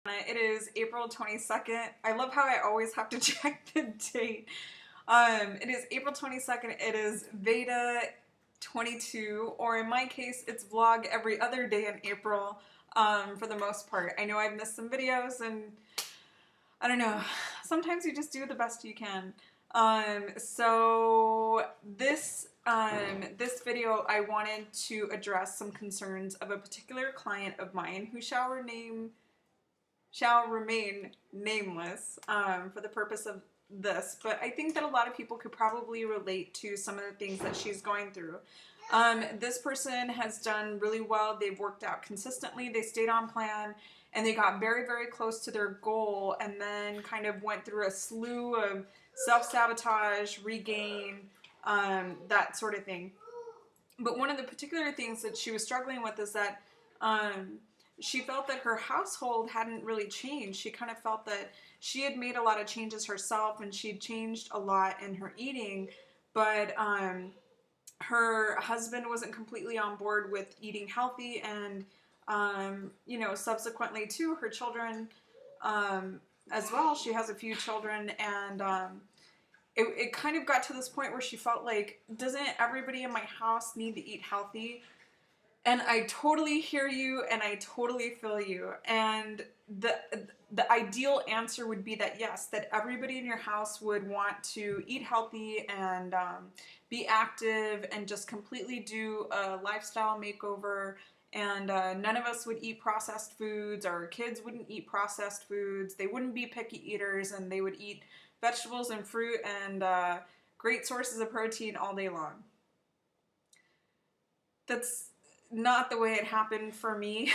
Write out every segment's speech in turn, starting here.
It is April 22nd. I love how I always have to check the date. It is April 22nd. It is Veda 22, or in my case, it's vlog every other day in April for the most part. I know I've missed some videos and I don't know. Sometimes you just do the best you can. So this video, I wanted to address some concerns of a particular client of mine who shall remain nameless for the purpose of this, but I think that a lot of people could probably relate to some of the things that she's going through. This person has done really well. They've worked out consistently. They stayed on plan and they got very, very close to their goal and then kind of went through a slew of self-sabotage, regain, that sort of thing. But one of the particular things that she was struggling with is that she felt that her household hadn't really changed. She kind of felt that she had made a lot of changes herself and she'd changed a lot in her eating, but her husband wasn't completely on board with eating healthy, and you know, subsequently to her children as well. She has a few children, and it kind of got to this point where she felt like, doesn't everybody in my house need to eat healthy? And I totally hear you and I totally feel you. And the ideal answer would be that yes, that everybody in your house would want to eat healthy and be active and just completely do a lifestyle makeover. And none of us would eat processed foods. Our kids wouldn't eat processed foods. They wouldn't be picky eaters, and they would eat vegetables and fruit and great sources of protein all day long. That's not the way it happened for me.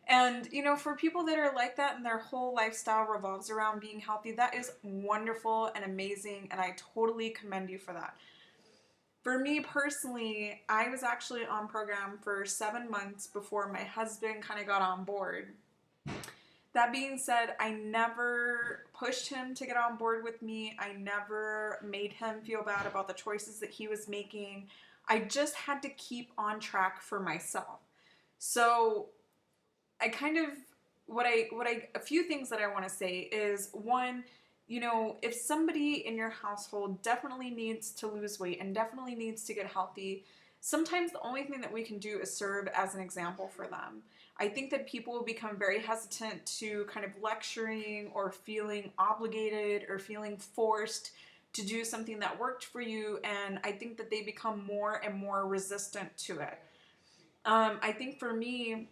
And you know, for people that are like that and their whole lifestyle revolves around being healthy, that is wonderful and amazing, and I totally commend you for that. For me personally, I was actually on program for 7 months before my husband kind of got on board. That being said, I never pushed him to get on board with me. I never made him feel bad about the choices that he was making. I just had to keep on track for myself. So I kind of, a few things that I want to say is, one, you know, if somebody in your household definitely needs to lose weight and definitely needs to get healthy, sometimes the only thing that we can do is serve as an example for them. I think that people will become very hesitant to kind of lecturing or feeling obligated or feeling forced to do something that worked for you, and I think that they become more and more resistant to it. I think for me,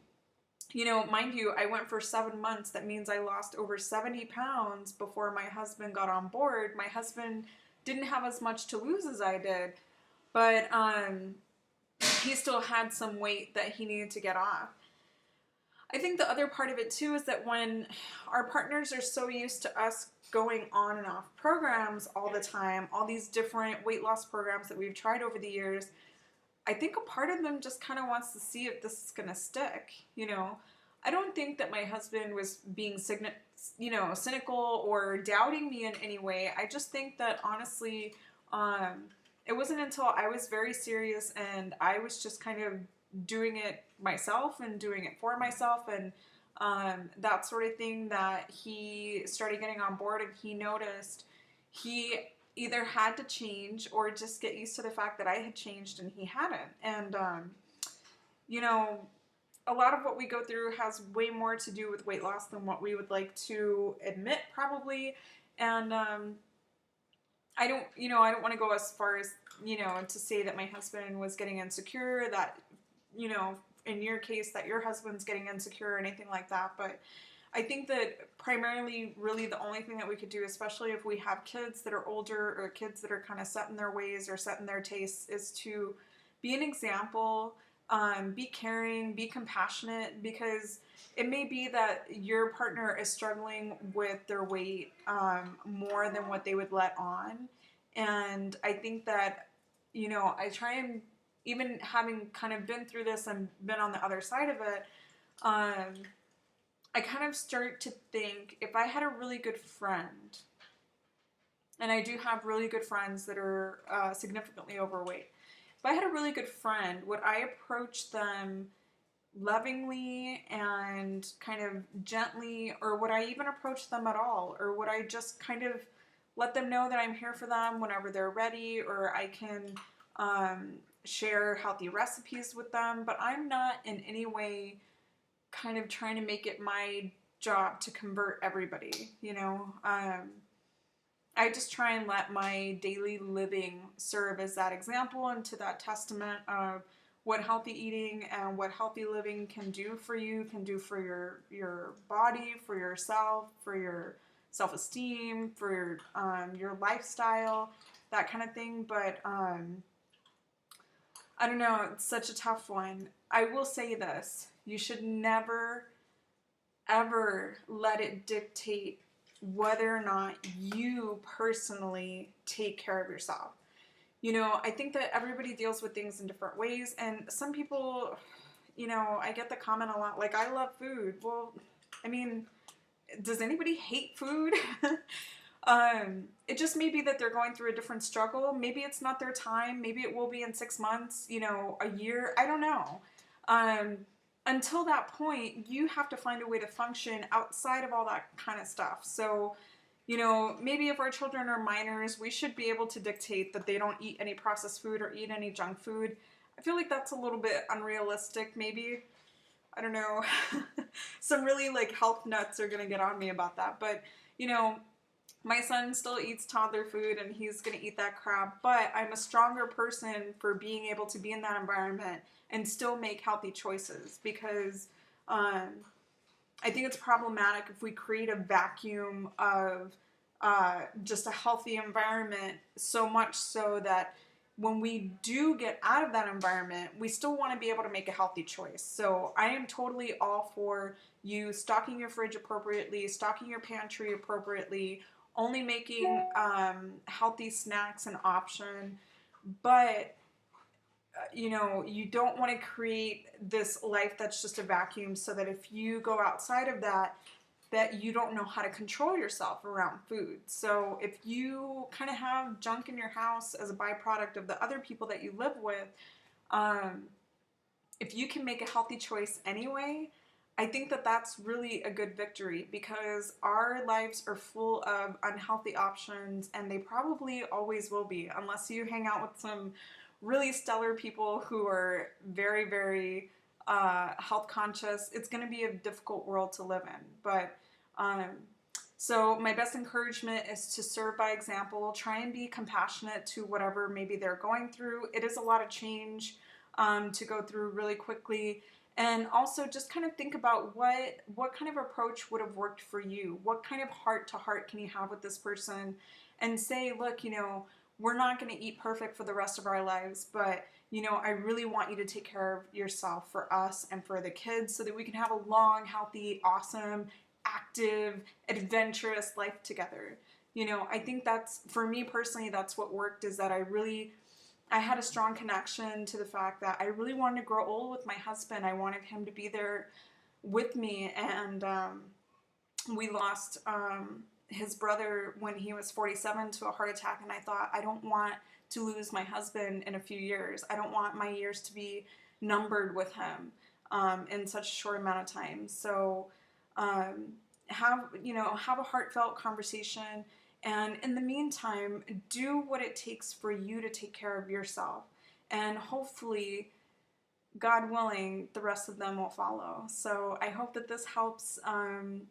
you know, mind you, I went for 7 months. That means I lost over 70 pounds before my husband got on board. My husband didn't have as much to lose as I did, but he still had some weight that he needed to get off. I think the other part of it too is that when our partners are so used to us going on and off programs all the time, all these different weight loss programs that we've tried over the years, I think a part of them just kind of wants to see if this is going to stick, you know. I don't think that my husband was being cynical or doubting me in any way. I just think that honestly, it wasn't until I was very serious and I was just kind of doing it myself and doing it for myself and that sort of thing that he started getting on board, and he noticed he either had to change or just get used to the fact that I had changed and he hadn't. And you know, a lot of what we go through has way more to do with weight loss than what we would like to admit, probably. And I don't want to go as far as, you know, to say that my husband was getting insecure, that, you know, in your case, that your husband's getting insecure or anything like that. But I think that primarily, really, the only thing that we could do, especially if we have kids that are older or kids that are kind of set in their ways or set in their tastes, is to be an example, be caring, be compassionate, because it may be that your partner is struggling with their weight more than what they would let on. And I think that, you know, I try and, even having kind of been through this and been on the other side of it, I kind of start to think, if I had a really good friend, and I do have really good friends that are significantly overweight, if I had a really good friend, would I approach them lovingly and kind of gently, or would I even approach them at all? Or would I just kind of let them know that I'm here for them whenever they're ready, or I can share healthy recipes with them, but I'm not in any way kind of trying to make it my job to convert everybody, you know? I just try and let my daily living serve as that example and to that testament of what healthy eating and what healthy living can do for you, can do for your body, for yourself, for your self-esteem, for your lifestyle, that kind of thing. But I don't know, it's such a tough one. I will say this: you should never, ever let it dictate whether or not you personally take care of yourself. You know, I think that everybody deals with things in different ways, and some people, you know, I get the comment a lot, like, I love food. Well, I mean, does anybody hate food? It just may be that they're going through a different struggle. Maybe it's not their time. Maybe it will be in 6 months, you know, a year. I don't know. Until that point, you have to find a way to function outside of all that kind of stuff. So, you know, maybe if our children are minors, we should be able to dictate that they don't eat any processed food or eat any junk food. I feel like that's a little bit unrealistic, maybe. I don't know. Some really, like, health nuts are going to get on me about that. But, you know, my son still eats toddler food and he's going to eat that crap. But I'm a stronger person for being able to be in that environment and still make healthy choices, because I think it's problematic if we create a vacuum of just a healthy environment, so much so that when we do get out of that environment, we still want to be able to make a healthy choice. So I am totally all for you stocking your fridge appropriately, stocking your pantry appropriately, only making healthy snacks an option. But you know, you don't want to create this life that's just a vacuum, so that if you go outside of that, that you don't know how to control yourself around food. So if you kind of have junk in your house as a byproduct of the other people that you live with, if you can make a healthy choice anyway, I think that that's really a good victory, because our lives are full of unhealthy options, and they probably always will be, unless you hang out with some really stellar people who are very, very health conscious. It's going to be a difficult world to live in. But so my best encouragement is to serve by example. Try and be compassionate to whatever maybe they're going through. It is a lot of change to go through really quickly. And also just kind of think about what kind of approach would have worked for you. What kind of heart to heart can you have with this person and say, look, you know, we're not going to eat perfect for the rest of our lives, but, you know, I really want you to take care of yourself for us and for the kids, so that we can have a long, healthy, awesome, active, adventurous life together. You know, I think that's, for me personally, that's what worked, is that I had a strong connection to the fact that I really wanted to grow old with my husband. I wanted him to be there with me, and we lost his brother when he was 47 to a heart attack, and I thought, I don't want to lose my husband in a few years. I don't want my years to be numbered with him in such a short amount of time. So have a heartfelt conversation, and in the meantime, do what it takes for you to take care of yourself, and hopefully, God willing, the rest of them will follow. So I hope that this helps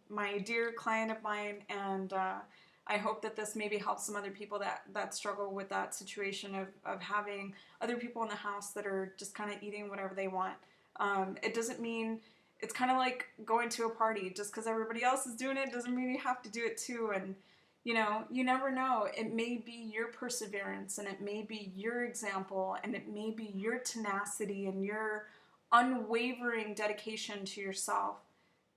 my dear client of mine, and I hope that this maybe helps some other people that struggle with that situation of having other people in the house that are just kind of eating whatever they want. It doesn't mean, it's kind of like going to a party. Just because everybody else is doing it doesn't mean you have to do it too. And you know, you never know. It may be your perseverance, and it may be your example, and it may be your tenacity and your unwavering dedication to yourself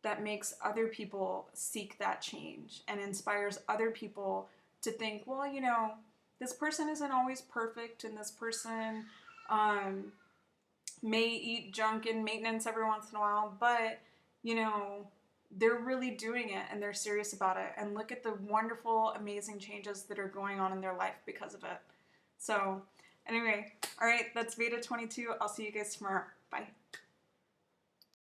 that makes other people seek that change and inspires other people to think, well, you know, this person isn't always perfect, and this person may eat junk in maintenance every once in a while, but, you know, they're really doing it, and they're serious about it, and look at the wonderful, amazing changes that are going on in their life because of it. So anyway, all right, that's Beta 22. I'll see you guys tomorrow. Bye.